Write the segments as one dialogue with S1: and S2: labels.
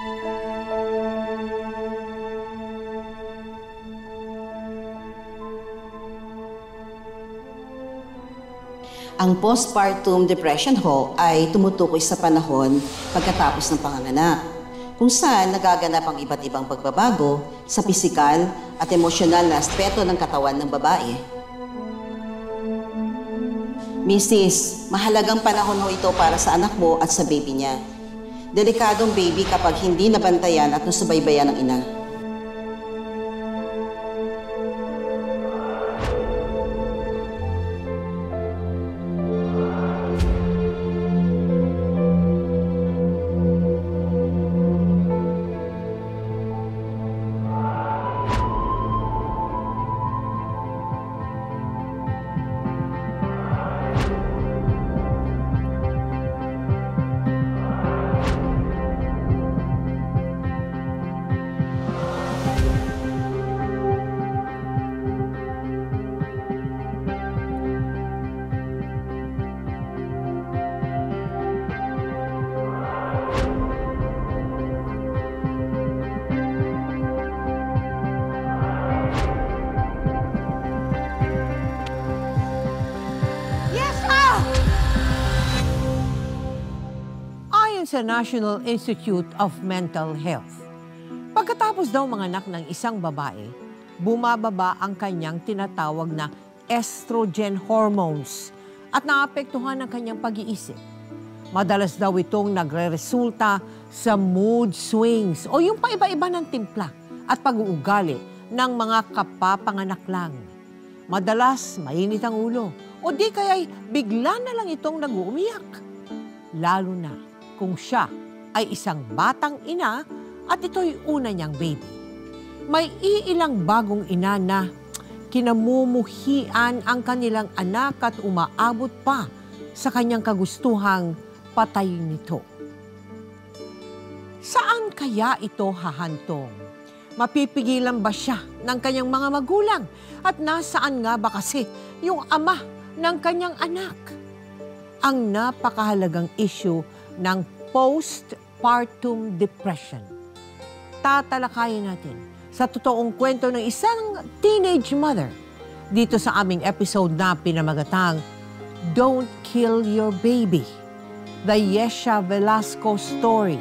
S1: Ang postpartum depression ho ay tumutukoy sa panahon pagkatapos ng panganganak, kung saan nagaganap ang iba't ibang pagbabago sa pisikal at emosyonal na aspeto ng katawan ng babae. Mrs., mahalagang panahon ho ito para sa anak mo at sa baby niya. Delikadong baby kapag hindi nabantayan at nasubaybayan ng ina.
S2: Sa National Institute of Mental Health. Pagkatapos daw manganak ng isang babae, bumababa ang kanyang tinatawag na estrogen hormones at naapektuhan ang kanyang pag-iisip. Madalas daw itong nagre-resulta sa mood swings o yung paiba-iba ng timpla at pag-uugali ng mga kapapanganak lang. Madalas mainit ang ulo o di kaya'y bigla na lang itong nag-uumiyak. Lalo na kung siya ay isang batang ina at ito'y una niyang baby. May iilang bagong ina na kinamumuhian ang kanilang anak at umaabot pa sa kanyang kagustuhang patayin nito. Saan kaya ito hahantong? Mapipigilan ba siya ng kanyang mga magulang? At nasaan nga ba kasi yung ama ng kanyang anak? Ang napakahalagang issue ng postpartum depression. Tatalakayin natin sa totoong kwento ng isang teenage mother dito sa aming episode na pinamagatang Don't Kill Your Baby, the Yesha Velasco story.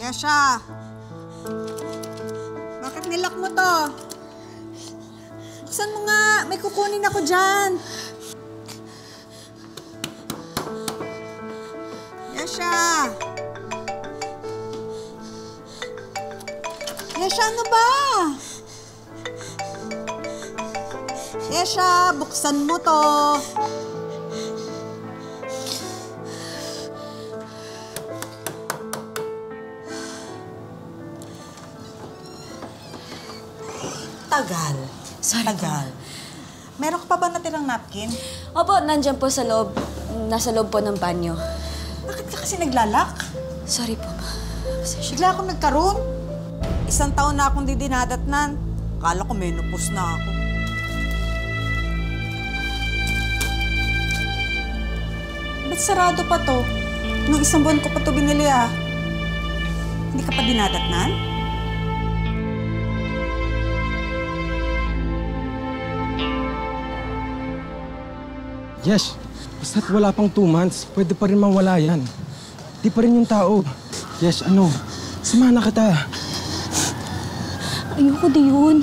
S3: Yesha! Bakit nilak mo to? Buksan mo nga! May kukunin ako dyan! Yesha! Yesha, ano ba? Yesha, buksan mo to!
S4: Tagal.
S3: Sorry.
S4: Tagal. Meron ka pa ba natirang napkin?
S5: Opo, nandyan po sa loob. Nasa loob po ng banyo.
S4: Bakit ka kasi naglalak?
S5: Sorry po, ma.
S4: Bigla akong nagkaroon. 1 taon na akong didinadatnan. Akala ko menopause na ako. Ba't sarado pa to? Nung 1 buwan ko pa to binili ah. Hindi ka pa dinadatnan?
S6: Yes, Basta't wala pang 2 months, pwede pa rin mawala yan. Di pa rin yung tao. Yes, ano? Samahan na kita.
S5: Ayoko din yun.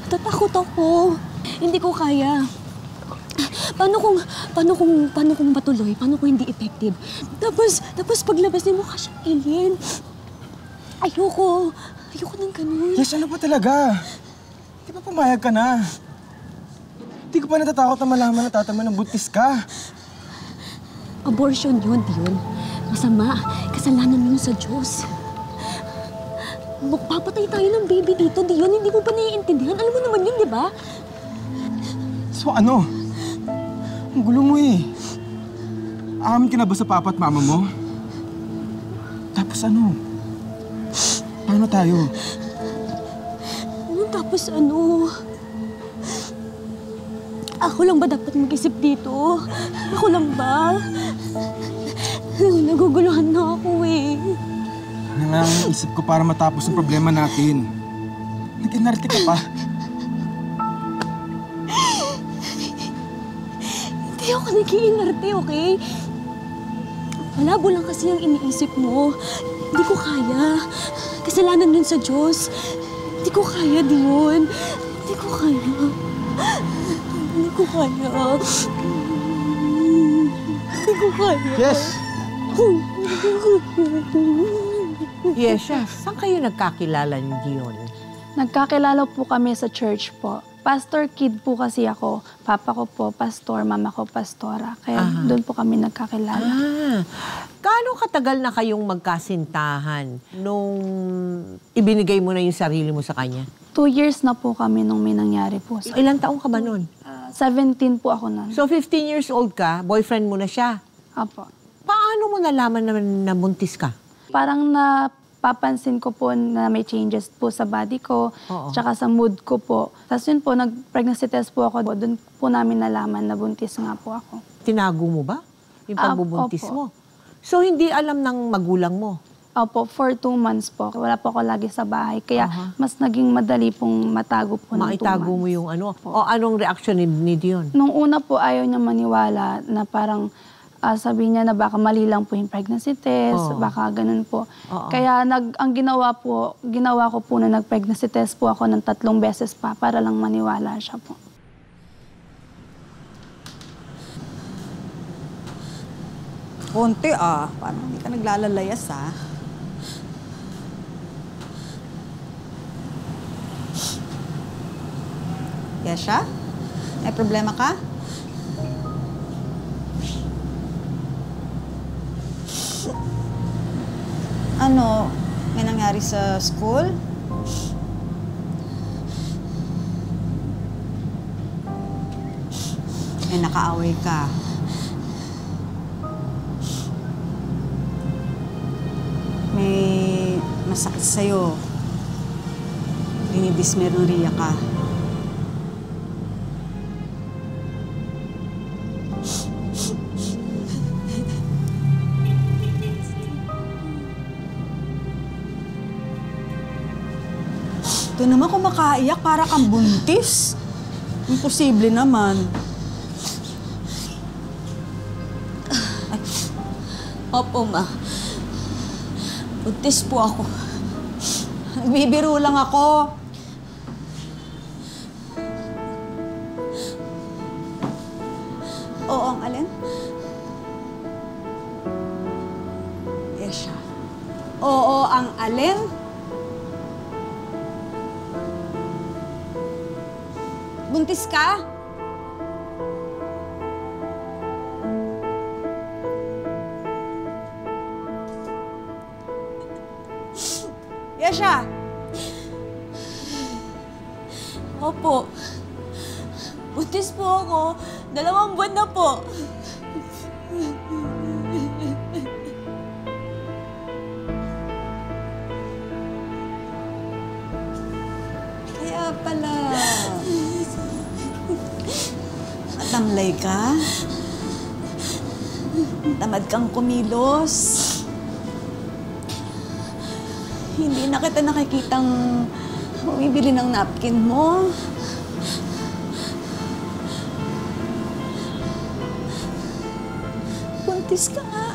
S5: Tatakot ako. Hindi ko kaya. Paano kung patuloy? Paano kung hindi effective? Tapos paglabas ni mukha siyang alien. Ayoko ng ganun.
S6: Yes, ano pa talaga? Di ba pumayag ka na? Di ko pa natatakot na malaman na tatama ng buntis ka.
S5: Abortion yun, Dion. Masama. Kasalanan yun sa Diyos. Magpapatay tayo ng baby dito, Dion. Hindi mo ba naiintindihan? Alam mo naman yun, di ba?
S6: So ano? Ang gulo mo eh. Aamin ka na ba sa papa at mama mo? Tapos ano? Paano tayo?
S5: Tapos ano? Ako lang ba dapat mag-isip dito? Ako lang ba? Naguguluhan na ako eh.
S6: Yan nga ang isip ko para matapos ang problema natin. Nag-inarte ka pa.
S5: Hindi ako nag-iinarte, okay? Malabo lang kasi ang iniisip mo. Hindi ko kaya. Kasalanan yun sa Diyos. Hindi ko kaya, Dion. Hindi ko kaya. Hindi ko kaya. Hindi ko kaya.
S6: Yes!
S2: Yesha, saan kayo nagkakilala ni Dion?
S7: Nagkakilala po kami sa church po. Pastor kid po kasi ako. Papa ko po, pastor. Mama ko, pastora. Kaya doon po kami nagkakilala.
S2: Gaano katagal na kayong magkasintahan nung ibinigay mo na yung sarili mo sa kanya?
S7: 2 years na po kami nung may nangyari po.
S2: Ilang taong ka ba nun?
S7: 17 po ako nun.
S2: So 15 years old ka, boyfriend mo na siya.
S7: Apo.
S2: Paano mo nalaman na nabuntis ka?
S7: Parang napapansin ko po na may changes po sa body ko, tsaka sa mood ko po. Tapos yun po, nag-pregnancy test po ako. Doon po namin nalaman na buntis nga po ako.
S2: Tinago mo ba yung pagbubuntis
S7: Opo.
S2: mo? So hindi alam ng magulang mo?
S7: Opo, for 2 months po. Wala po ako lagi sa bahay. Kaya mas naging madali pong matago po ng 2 months.
S2: Maitago mo yung ano? O anong reaksyon ni Dion?
S7: Nung una po, ayaw niya maniwala na parang sabi niya na baka mali lang po yung pregnancy test, baka ganun po. Kaya ang ginawa ko po na nag-pregnancy test po ako ng 3 beses pa para lang maniwala siya po.
S3: Konti parang hindi ka naglalalayas Yesha? May problema ka? Ano? May nangyari sa school? May nakaaway ka? May masakit sa'yo? Dinidismenorrhea ka? Ito naman kung makaiyak, para kang buntis. Imposible naman.
S5: Opo, ma. Buntis po ako.
S3: Nagbibiro lang ako. Oo, ang alin? Yesha. Oo, ang alin? Buntis ka? Yesha!
S5: Opo. Buntis po ako. 2 buwan na po.
S3: Kaya pala. Matamlay ka? Tamad kang kumilos? Hindi na kita nakikitang bumibili ng napkin mo.
S4: Buntis ka nga.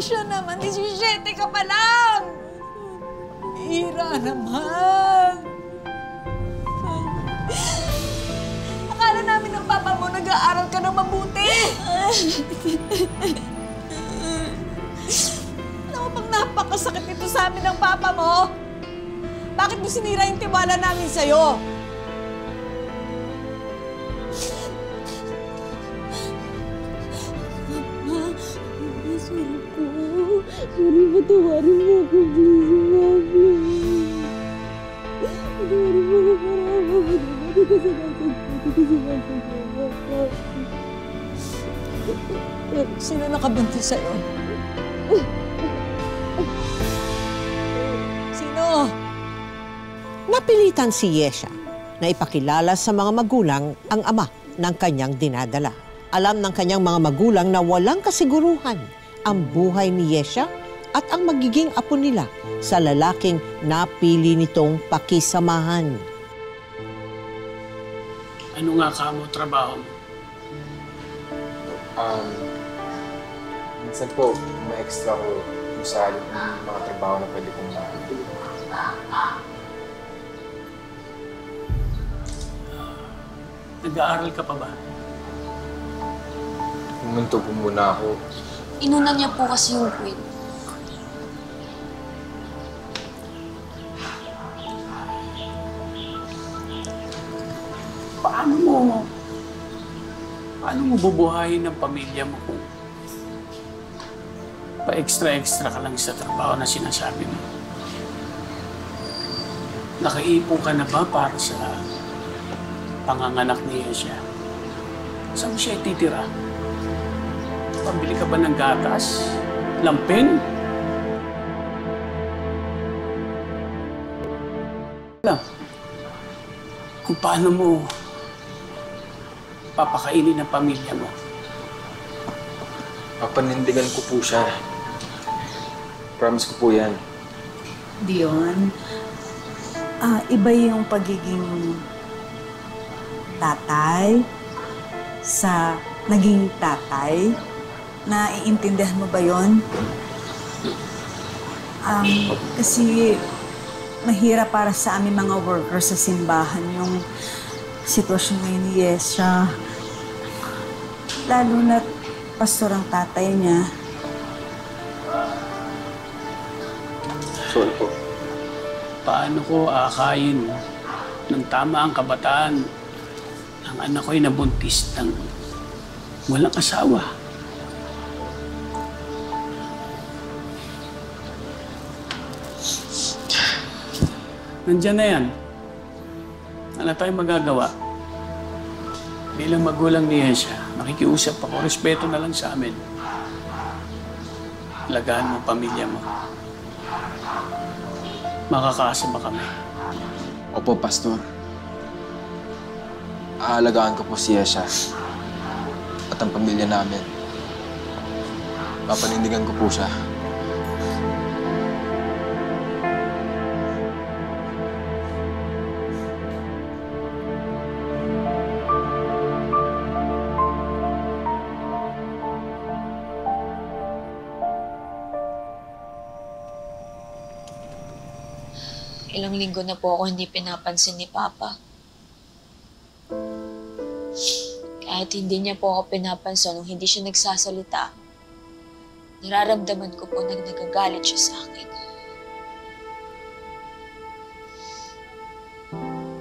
S4: Siya naman, 17 ka pa lang! Ira naman! Akala namin ng papa mo nag-aaral ka ng mabuti! Ano bang napakasakit nito sa amin ng papa mo? Bakit mo sinira yung tiwala namin sa'yo?
S5: Sorry po. Sorry, patawarin mo ako, please, Mami. Patawarin mo ako, marama. Hindi ko sinasagpo.
S4: Sino nakabuntis sa'yo? Sino?
S2: Napilitan si Yesha na ipakilala sa mga magulang ang ama ng kanyang dinadala. Alam ng kanyang mga magulang na walang kasiguruhan ang buhay ni Yesha at ang magiging apo nila sa lalaking napili nitong pakisamahan.
S8: Ano nga kamo trabaho mo?
S6: Minsan po, ma-extra ko kung sa mga trabaho na pwede kong makakita.
S8: Nag-aaral ka pa ba?
S6: Pumunto po muna ako.
S5: Inuna niya po kasi yung queen.
S8: Paano mo bubuhayin ang pamilya mo kung pa-extra-extra ka lang sa trabaho na sinasabi mo? Nakaipon ka na ba para sa panganganak ni Yesha? Saan mo siya ititira? Pambili ka ba ng gatas? Lampin? Alam, kung paano mo papakainin ang pamilya mo.
S6: Papanindigan ko po siya. Promise ko po yan.
S4: Dion, iba yung pagiging tatay sa naging tatay. Naiintindihan mo ba yon? Kasi mahirap para sa aming mga workers sa simbahan yung sitwasyon ngayon ni Yesha. Lalo na't pastor ang tatay niya.
S6: Sorry po.
S8: Paano ko aakayin ng tama ang kabataan ang anak ko'y nabuntis ng walang asawa? Nandiyan na yan. Ano tayong magagawa? Bilang magulang ni Yesha, makikiusap ako, respeto na lang sa amin. Alagaan mo ang pamilya mo. Makakaasa ba kami?
S6: Opo, Pastor. Aalagaan ko po si Yesha at ang pamilya namin. Papanindigan ko po siya.
S5: Ilang linggo na po ako hindi pinapansin ni Papa. Kahit hindi niya po ako pinapansin nung hindi siya nagsasalita, nararamdaman ko po na nagagalit siya sa akin.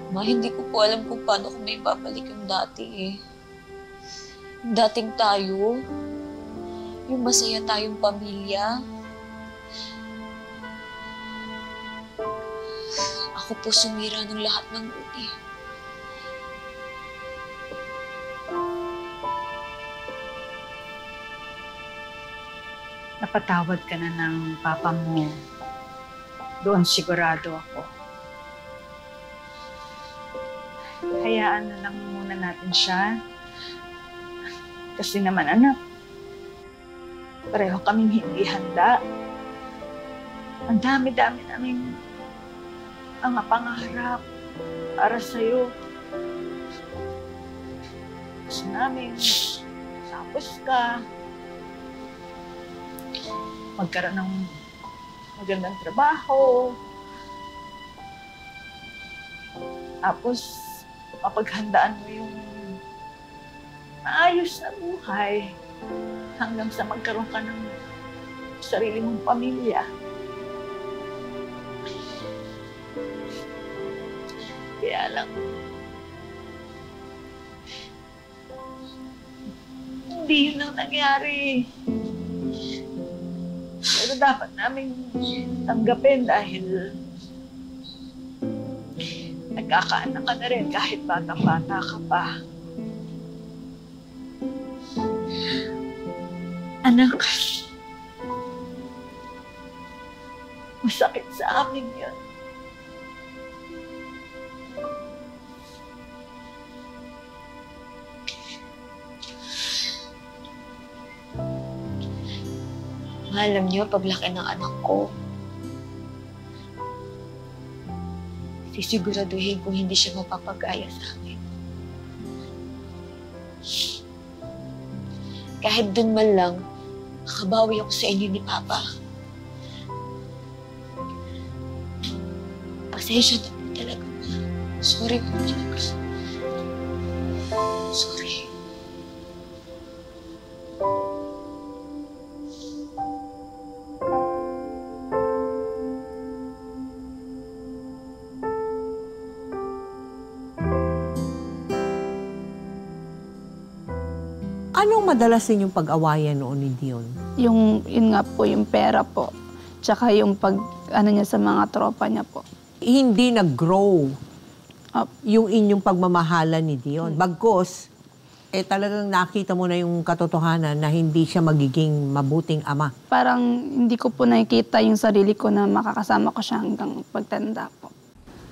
S5: Ma, hindi ko po alam kung paano ko may babalik yung dati eh. Yung dating tayo, yung masaya tayong pamilya. Ako po sumira ng lahat ng uli.
S3: Napatawad ka na ng papa mo. Doon sigurado ako. Hayaan na lang muna natin siya. Kasi naman anak, pareho kaming hindi handa. Ang dami-dami naming mga pangarap para sa'yo.
S9: namin tapos ka, magkaroon ng magandang trabaho, tapos mapaghandaan mo yung maayos na buhay hanggang sa magkaroon ka ng sarili mong pamilya. Kaya lang, hindi yun ang nangyari. Pero dapat namin tanggapin dahil nagkakaanak ka na rin kahit batang-bata ka pa. Anak, masakit sa amin yun.
S5: Alam niyo, paglaki ng anak ko, sisiguraduhin kung hindi siya mapapagaya sa akin. Kahit dun man lang, makabawi ako sa inyo ni Papa. Pasensya na po talaga. Sorry po talaga. Sorry.
S2: Anong madalas ninyong pag-awayan noon ni Dion?
S7: Yun nga po, yung pera po. Tsaka yung niya sa mga tropa niya po.
S2: Hindi nag-grow yung inyong pagmamahalan ni Dion. Bagkus, talagang nakita mo na yung katotohanan na hindi siya magiging mabuting ama.
S7: Parang hindi ko po nakikita yung sarili ko na makakasama ko siya hanggang pagtanda po.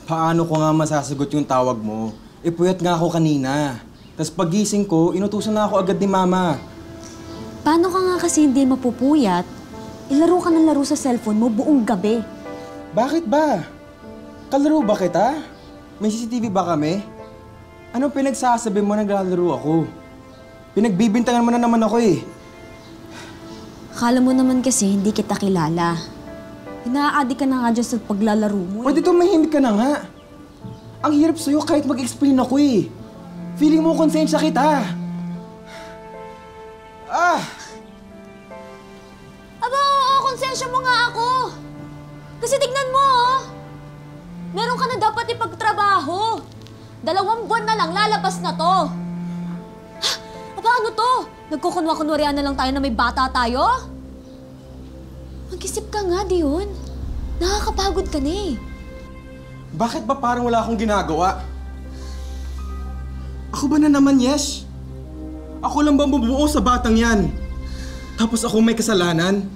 S6: Paano ko nga masasagot yung tawag mo? Puyat nga ako kanina. Tapos pagising ko, inutusan na ako agad ni Mama.
S5: Paano ka nga kasi hindi mapupuyat? Ilaro ka ng laro sa cellphone mo buong gabi.
S6: Bakit ba? Kalaro ba kita? May CCTV ba kami? Anong pinagsasabi mo naglalaro ako? Pinagbibintangan mo na naman ako eh.
S5: Akala mo naman kasi hindi kita kilala. Ina-addict ka na nga dyan sa paglalaro mo eh.
S6: Pwede tumahimik ka na nga. Ang hirap sa'yo kahit mag-explain ako eh. Feeling mo konsensya kita.
S5: Aba, oo, konsensya mo nga ako. Kasi tignan mo, meron ka na dapat ipagtrabaho. 2 buwan na lang, lalabas na to. Aba, ano to? Nagkukunwa-kunwarian na lang tayo na may bata tayo? Mag-isip ka nga, Dion. Nakakapagod ka na eh.
S6: Bakit ba parang wala akong ginagawa? Ako ba na naman, Yesh? Ako lang ba mabubuo sa batang yan? Tapos ako may kasalanan?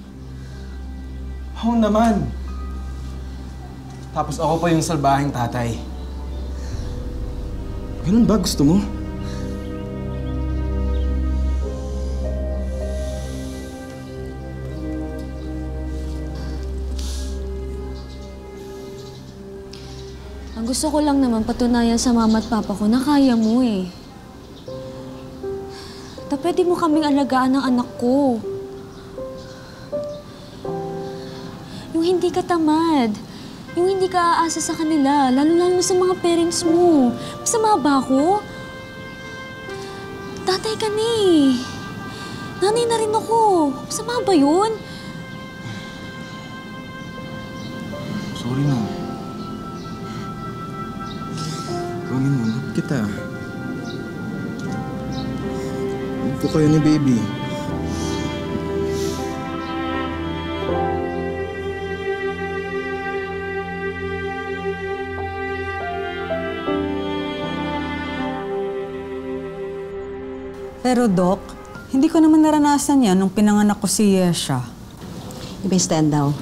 S6: Oo naman. Tapos ako pa yung salbahing tatay. Ganun ba gusto mo?
S5: Ang gusto ko lang naman patunayan sa mama at papa ko na kaya mo eh. Pwede mo kaming alagaan ng anak ko. Yung hindi ka tamad. Yung hindi ka aasa sa kanila. Lalo-lalo sa mga parents mo. Masama ba ako? Tatay ka na eh. Nanay na rin ako. Masama ba yun?
S6: Sorry na. Pangin mo, love kita. Love ko kayo ni baby.
S4: Pero Doc, hindi ko naman naranasan yan nung pinanganak ko si Yesha.
S1: Iba stand down.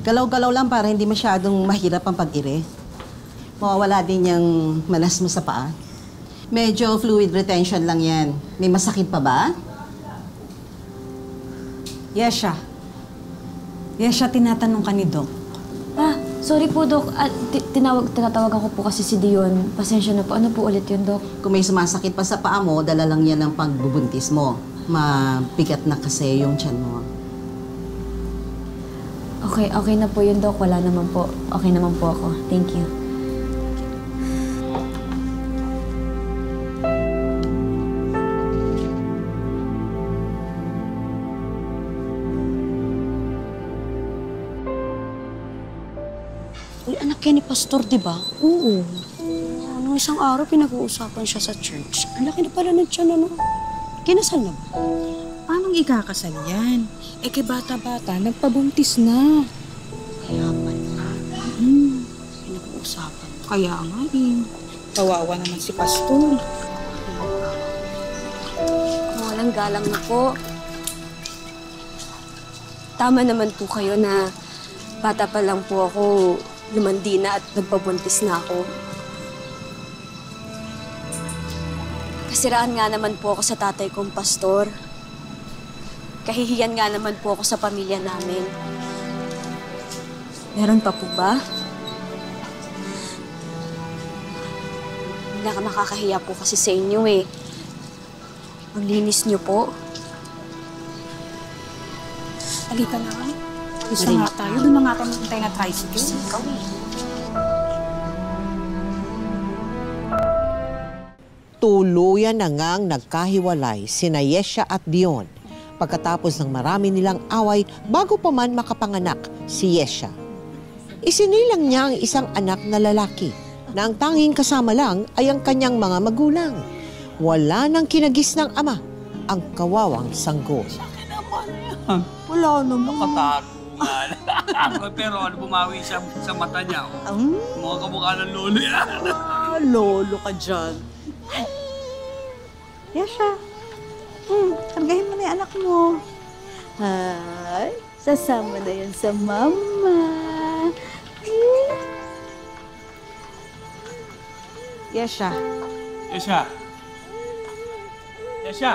S1: Galaw-galaw lang para hindi masyadong mahirap ang pag-ire. Mawawala din yung malas mo sa paa. Medyo fluid retention lang yan. May masakit pa ba?
S4: Yesha. Yesha, tinatanong ka ni Doc.
S5: Sorry po, Dok. Tinatawag ako po kasi si Dion. Pasensya na po. Ano po ulit yun, Dok?
S1: Kung may sumasakit pa sa paa mo, dala lang yan ng pagbubuntis mo. Mabigat na kasi yung tiyan mo.
S5: Okay na po yun, Dok. Wala naman po. Okay naman po ako. Thank you.
S10: Uy, anak yan ni Pastor, di ba?
S5: Oo.
S10: Nung isang araw, pinag-uusapan siya sa church. Ang laki na pala ng tiyan, ano? Kinasal na ba?
S3: Paano ikakasal yan? Eh, kay bata-bata, nagpabuntis na.
S10: Kaya pala. Pinag-uusapan.
S3: Kaya nga eh. Kawawa naman si Pastor.
S5: Walang galang na po. Tama naman po kayo na bata pa lang po ako, lumandi na at nagpabuntis na ako. Kasiraan nga naman po ako sa tatay kong pastor. Kahihiyan nga naman po ako sa pamilya namin. Meron pa po ba? Nakakahiya po kasi sa inyo eh. Ang linis niyo po.
S3: Halika na. Gusto nga tayo. Doon na nga tayo magpuntay na tricycle.
S5: Ikaw eh.
S2: Tuluyan na ngang nagkahiwalay sina Yesha at Dion pagkatapos ng marami nilang away bago pa man makapanganak si Yesha. Isinilang niya ang isang anak na lalaki na ang tanging kasama lang ay ang kanyang mga magulang. Wala nang kinagis ng ama ang kawawang sanggol.
S3: Wala naman.
S8: Nakatago nga. Pero ano, bumawi siya sa mata niya. Mga kamukha ng lolo yan.
S4: Lolo ka dyan. Yesha, kargahin mo na yung anak mo. Ay, sasama na yan sa mama.
S1: Yesha.
S8: Yesha. Yesha.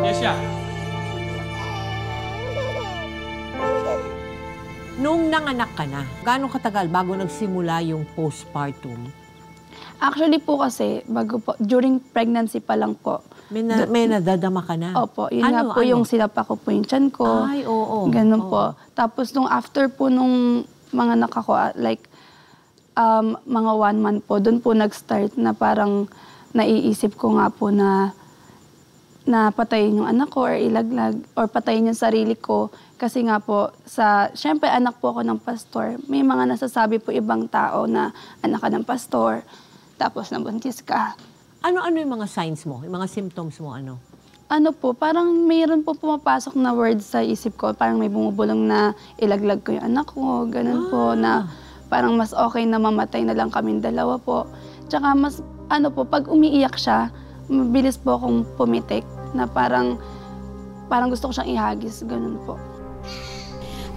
S8: Yesha.
S2: Nung nanganak ka na, gaano katagal bago nagsimula yung postpartum?
S7: Actually po kasi, during pregnancy pa lang po.
S2: May nadadama ka na?
S7: Opo, yun nga po yung sinapa ko po yung tiyan ko.
S2: Ay, oo.
S7: Ganun po. Tapos nung after po nung mga anak ako, like mga 1 month po, doon po nag-start na parang naiisip ko nga po na patayin yung anak ko or ilaglag or patayin yung sarili ko. Kasi nga po, syempre anak po ako ng pastor. May mga nasasabi po ibang tao na anak ka ng pastor, tapos nabuntis ka.
S2: Ano yung mga signs mo? Yung mga symptoms mo, ano?
S7: Ano po, parang mayroon po pumapasok na words sa isip ko. Parang may bumubulong na ilaglag ko yung anak ko. Ganun po, na parang mas okay na mamatay na lang kaming dalawa po. Tsaka mas, pag umiiyak siya, mabilis po akong pumitik na parang gusto ko siyang ihagis. Ganun po.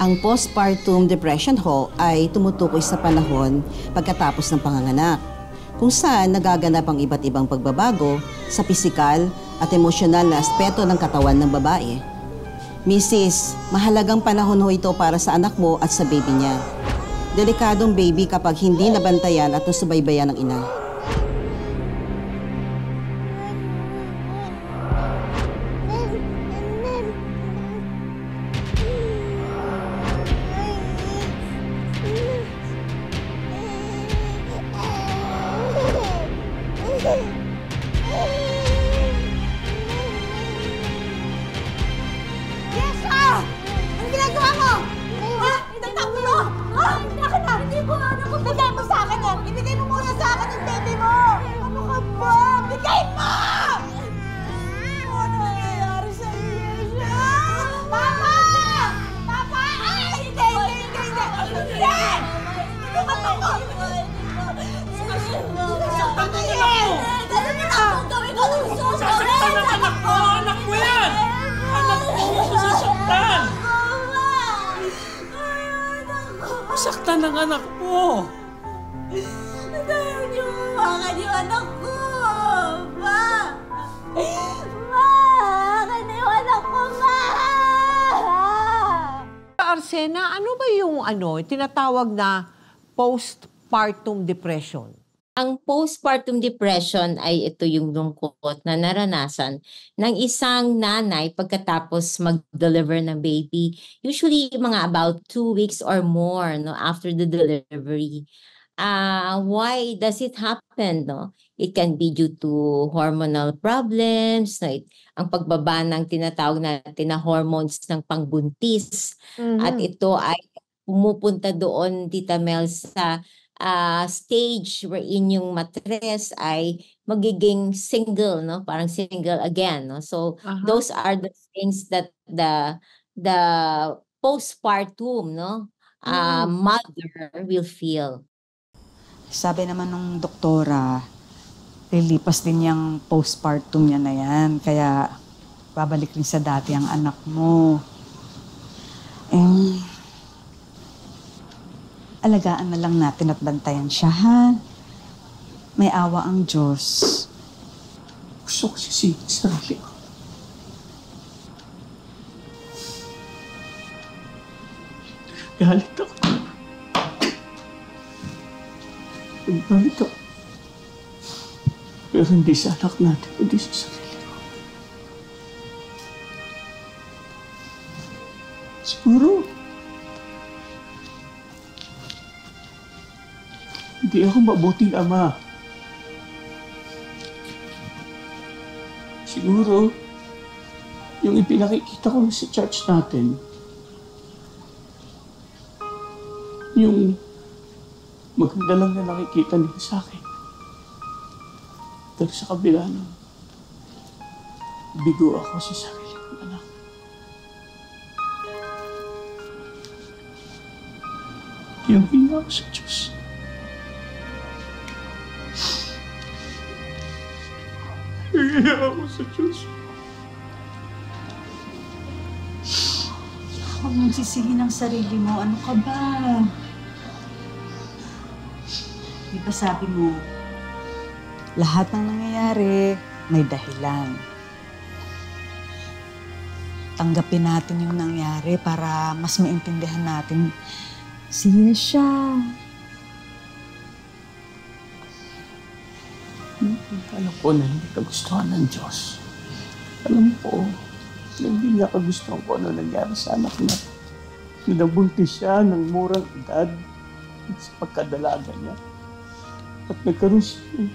S1: Ang postpartum depression ho ay tumutukoy sa panahon pagkatapos ng panganganak, kung saan nagaganap ang iba't ibang pagbabago sa pisikal at emosyonal na aspeto ng katawan ng babae. Mrs., mahalagang panahon ho ito para sa anak mo at sa baby niya. Delikadong baby kapag hindi nabantayan at nasubaybayan ng ina.
S8: Saktan ng anak mo!
S9: Dahil niyo mawakan yung anak ko! Ma! Ma! Akin na yung anak ko, Ma!
S2: RC yung tinatawag na postpartum depression?
S11: Ang postpartum depression ay ito yung lungkot na naranasan ng isang nanay pagkatapos mag-deliver ng baby. Usually, mga about 2 weeks or more after the delivery. Why does it happen? It can be due to hormonal problems, ang pagbaba ng tinatawag natin na hormones ng pangbuntis. At ito ay pumupunta doon, Tita Mel, sa stage wherein yung matres ay magiging single, parang single again. So those are the things that the postpartum mother will feel.
S4: Sabi naman nung doktora, lilipas din yung postpartum niya na yan. Kaya babalik rin sa dati ang anak mo. Alagaan na lang natin at bantayan siya, ha? May awa ang Diyos.
S8: Gusto ko sisingin sa sarili ko. Galit ako. Galit ako. Pero hindi sa anak natin, hindi sa sarili ko. Siguro, hindi ako mabuting ama. Siguro, yung ipinakikita ko sa church natin, yung maganda lang na nakikita nila sa akin. Pero sa kabila nun, bigo ako sa sarili kong anak. Yung hina ko sa Diyos. Hina ako sa Diyos.
S4: Huwag mong sisihin ang sarili mo. Ano ka ba? Di ba sabi mo, lahat ng nangyayari may dahilan. Tanggapin natin yung nangyari para mas maintindihan natin siya.
S8: Alam ko na hindi kagustuhan ng Diyos. Alam ko na hindi niya kagustuhan ko ano nangyari sa anak niya. Nabuntis siya ng murang edad sa pagkadalaga niya. At nagkaroon siya ng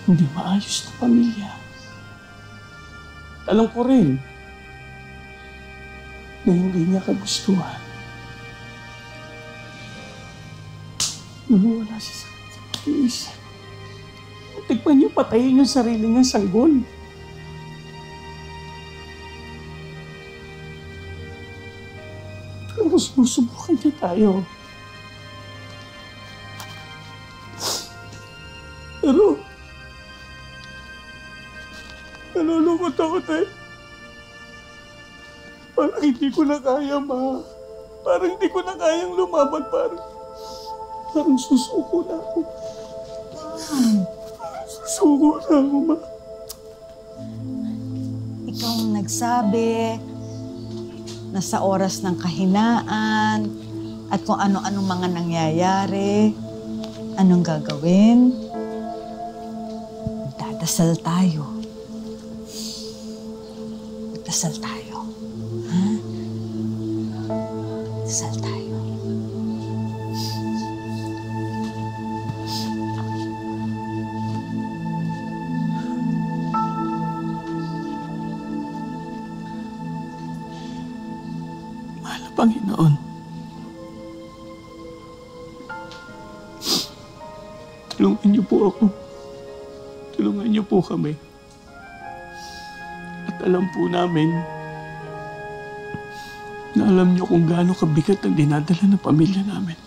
S8: hindi maayos na pamilya. Alam ko rin na hindi niya kagustuhan. Nawala siya sa pag-iisip. Tikman niyo, patayin yung sarili niyang sanggol. Pero susubukan niya tayo. Pero, nalulungkot ako tayo. Parang hindi ko na kaya, Ma. Parang hindi ko na kayang lumaban. Parang susuko na ako. Susuko na ako, Ma.
S4: Ikaw ang nagsabi na sa oras ng kahinaan at kung ano-ano mga nangyayari, anong gagawin? Magdadasal tayo. Magdasal tayo. Ha? Magdasal tayo.
S8: Panginoon, tulungan niyo po ako. Tulungan niyo po kami. At alam po namin na alam niyo kung gaano kabigat ang dinadala ng pamilya namin.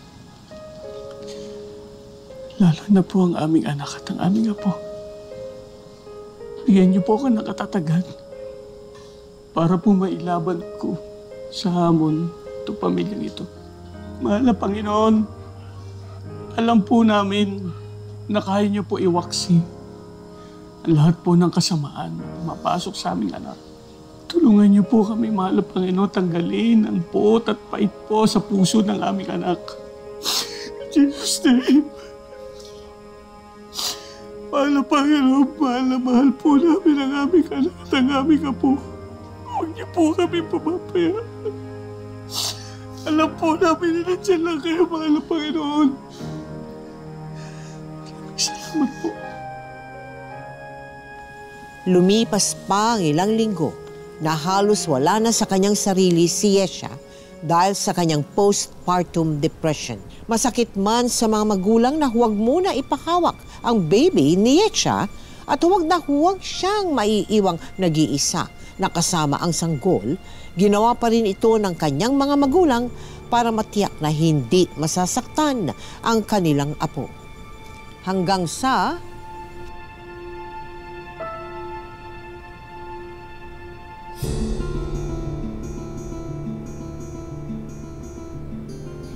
S8: Lalo na po ang aming anak at ang aming apo. Bigyan niyo po ako ng katatagan para po mailaban ko sa hamon itong pamilyang ito. Mahal na Panginoon, alam po namin na kaya niyo po iwaksi ang lahat po ng kasamaan na mapasok sa aming anak. Tulungan niyo po kami, mahal na Panginoon, tanggalin ang puot at pait po sa puso ng aming anak. In Jesus' name. Mahal na Panginoon, mahal po namin ang aming anak at ang aming apo. Huwag niyo po kami pamapayaan. Alam po namin na nandiyan lang kayo, mahal na Panginoon. Salamat po.
S2: Lumipas pa ang ilang linggo na halos wala na sa kanyang sarili si Yesha dahil sa kanyang postpartum depression. Masakit man sa mga magulang na huwag muna ipahawak ang baby ni Yesha at huwag na huwag siyang maiiwang nag-iisa na kasama ang sanggol, ginawa pa rin ito ng kanyang mga magulang para matiyak na hindi masasaktan ang kanilang apo. Hanggang sa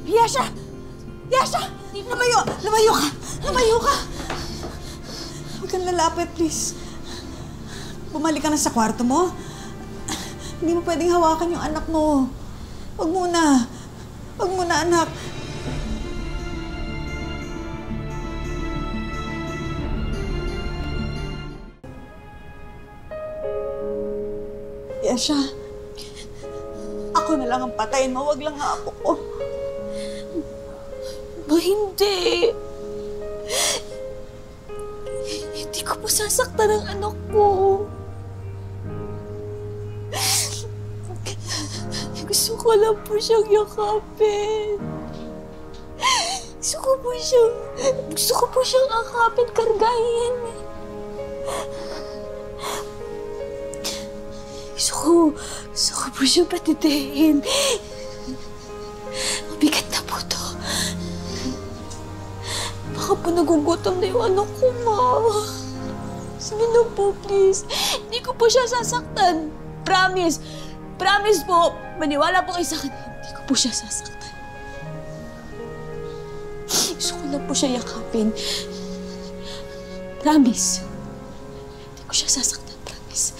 S3: Yesha! Yesha! Lumayo! Lumayo ka! Lumayo ka! Huwag kang lalapit, please. Bumalik ka na sa kwarto mo. Hindi mo pwedeng hawakan yung anak mo. Huwag muna. Huwag muna, anak. Yesha, ako na lang ang patayin mo. Huwag lang ang apo ko.
S5: Hindi. Hindi ko po sasaktan ang anak ko. Gusto ko lang po siyang yakapin. Gusto ko po siyang akapin, kargahin. Gusto ko po siyang patitihin. Mabigat na po to. Baka po nagugutom na yung anak ko, ma. Sige na po, please. Hindi ko po siya sasaktan. Promise. Promise po. Maniwala po kayo sa akin. Hindi ko po siya sasaktan. Gusto ko lang po siya yakapin. Promise. Hindi ko siya sasaktan. Promise.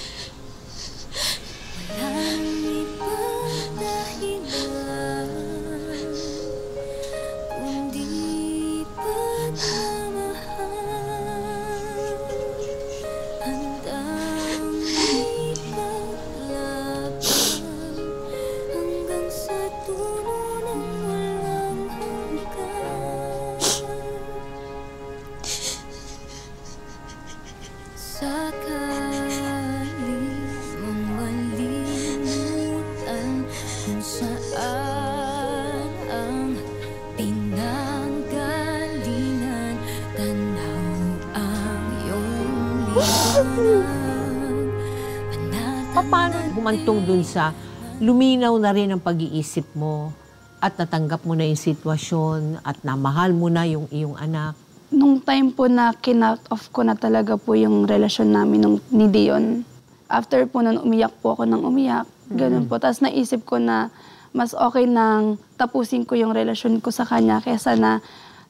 S2: Paano humantong dun sa luminaw na rin ang pag-iisip mo at natanggap mo na yung sitwasyon at namahal mo na yung iyong anak?
S7: Nung time po na kinut off ko na talaga po yung relasyon namin ni Dion, after po nun umiyak po ako ng umiyak, ganun po. Tapos naisip ko na mas okay nang tapusin ko yung relasyon ko sa kanya kaysa na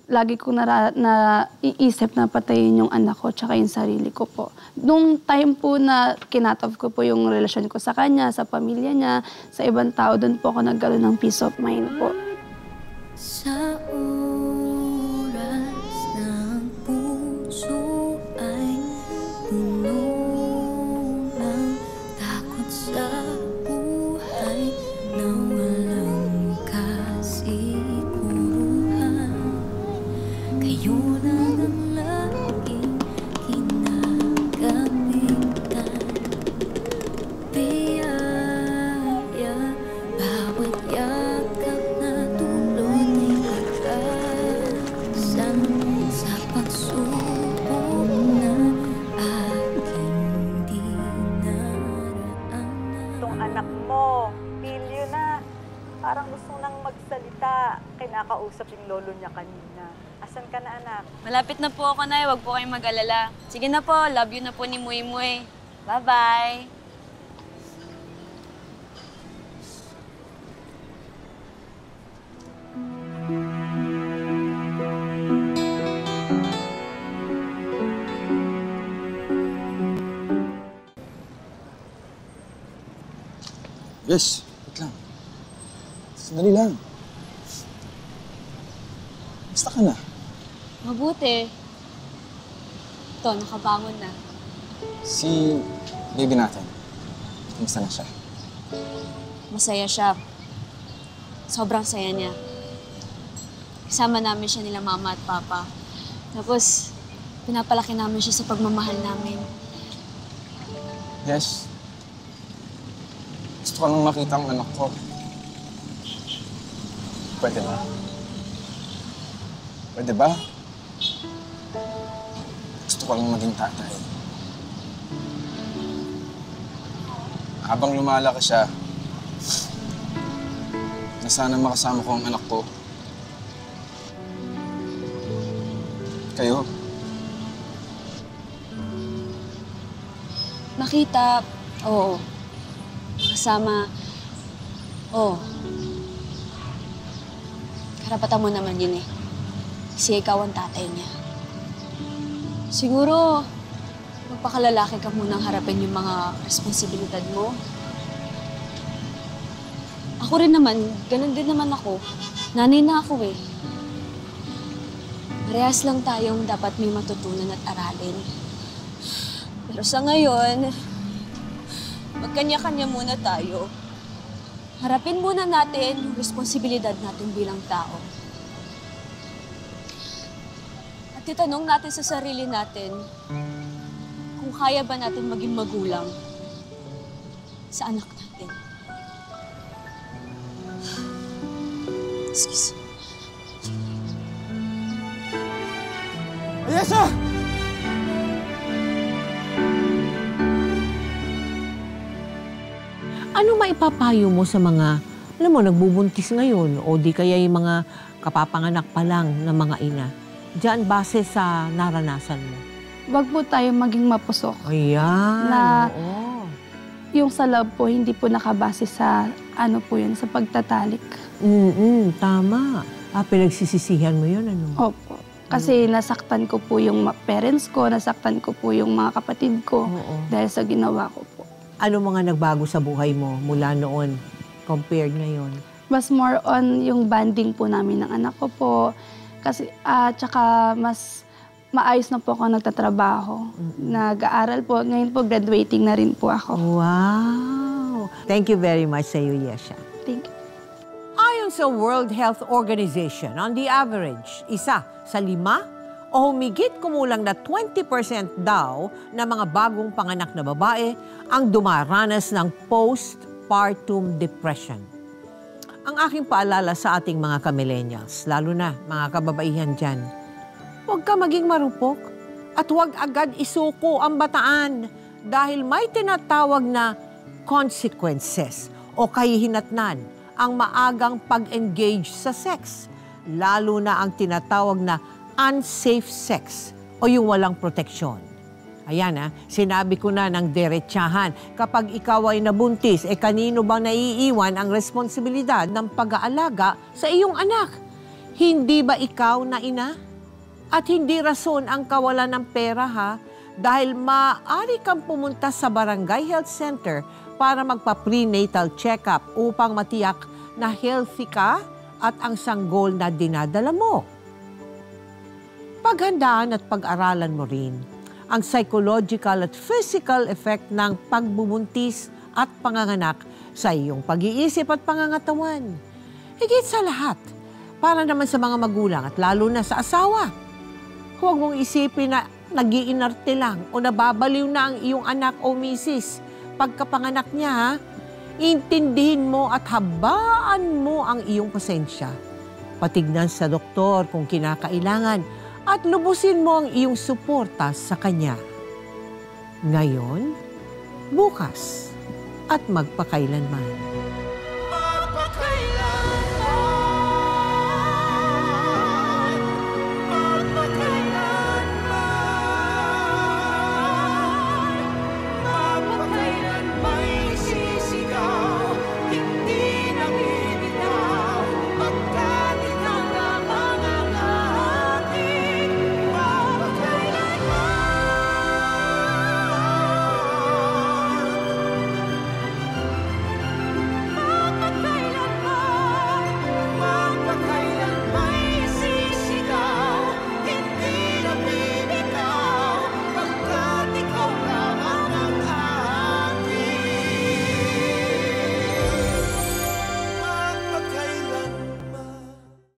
S7: lagi ko na iisip na patayin yung anak ko tsaka yung sarili ko po. Nung time po na kinat-off ko po yung relasyon ko sa kanya, sa pamilya niya, sa ibang tao, doon po ako nagkaroon ng peace of mind po.
S5: Sa oras ng puso ay puno ng takot sa buhay na walang kasiguruhan. Kayo na ang laging kinagamitan. Biyaya, bawat yakap na dulot ay pag-asa sa pagsubok na aking dinaraanan.
S3: Itong anak mo, pilyo na. Parang gusto nang magsalita. Kinakausap yung lolo niya kanina. Asan ka na, anak?
S12: Malapit na po ako, Nay. Huwag po kayong mag-alala. Sige na po. Love you na po ni Muy Muy. Bye-bye.
S6: Yes, wait lang. Sandali lang. Basta ka na.
S12: Mabuti. Ito, nakabangon na.
S6: Si baby natin, kumusta na siya?
S12: Masaya siya. Sobrang saya niya. Kasama namin siya nila mama at papa. Tapos, pinapalaki namin siya sa pagmamahal namin.
S6: Yes. Gusto ko lang makita ang anak ko. Pwede ba? Pwede ba? Gusto ko lang maging tatay. Habang lumalaki siya, na sana makasama ko ang anak ko. Kayo?
S12: Makita, oo. Kasama, oo. Karapatan mo naman yun eh. Kasi ikaw ang tatay niya. Siguro, magpakalalaki ka munang harapin yung mga responsibilidad mo. Ako rin naman, ganun din naman ako. Nanay na ako eh. Parehas lang tayong dapat may matutunan at aralin. Pero sa ngayon, magkanya-kanya muna tayo. Harapin muna natin yung responsibilidad natin bilang tao. At itanong natin sa sarili natin kung kaya ba natin maging magulang sa anak natin. Excuse me.
S6: Ayesha!
S2: Ano maipapayo mo sa mga, alam mo, nagbubuntis ngayon o di kaya yung mga kapapanganak pa lang ng mga ina? Diyan base sa naranasan mo.
S7: Wag po tayo maging mapusok.
S2: Ayan,
S7: na
S2: oo.
S7: Yung sa love po, hindi po nakabase sa ano po yun, sa pagtatalik.
S2: Tama. Pinagsisisihan mo yun, ano?
S7: Opo. Kasi nasaktan ko po yung parents ko, nasaktan ko po yung mga kapatid ko dahil sa ginawa ko po.
S2: Ano mga nagbago sa buhay mo mula noon compared ngayon?
S7: Mas more on yung bonding po namin ng anak ko po. Kasi, tsaka mas maayos na po ako nagtatrabaho. Nag-aaral po. Ngayon po, graduating na rin po ako.
S2: Wow! Thank you very much sa iyo, Yesha.
S7: Thank you.
S2: Ayon sa World Health Organization, on the average, 1 sa 5 o humigit kumulang na 20% daw na mga bagong panganak na babae ang dumaranas ng postpartum depression. Ang aking paalala sa ating mga ka-millennials, lalo na mga kababaihan dyan, huwag ka maging marupok at huwag agad isuko ang bataan dahil may tinatawag na consequences o kahihinatnan ang maagang pag-engage sa sex, lalo na ang tinatawag na unsafe sex o yung walang proteksyon. Ayan sinabi ko na ng diretsahan, kapag ikaw ay nabuntis, kanino bang naiiwan ang responsibilidad ng pag-aalaga sa iyong anak? Hindi ba ikaw na ina? At hindi rason ang kawalan ng pera dahil maaari kang pumunta sa Barangay Health Center para magpa-prenatal check-up upang matiyak na healthy ka at ang sanggol na dinadala mo. Paghandaan at pag-aralan mo rin ang psychological at physical effect ng pagbubuntis at panganganak sa iyong pag-iisip at pangangatawan. Higit sa lahat, para naman sa mga magulang at lalo na sa asawa. Huwag mong isipin na nag-iinarte lang o nababaliw na ang iyong anak o misis pagkapanganak niya. Intindihin mo at habaan mo ang iyong pasensya. Patignan sa doktor kung kinakailangan at lubusin mo ang iyong suporta sa kanya. Ngayon, bukas, at magpakailanman.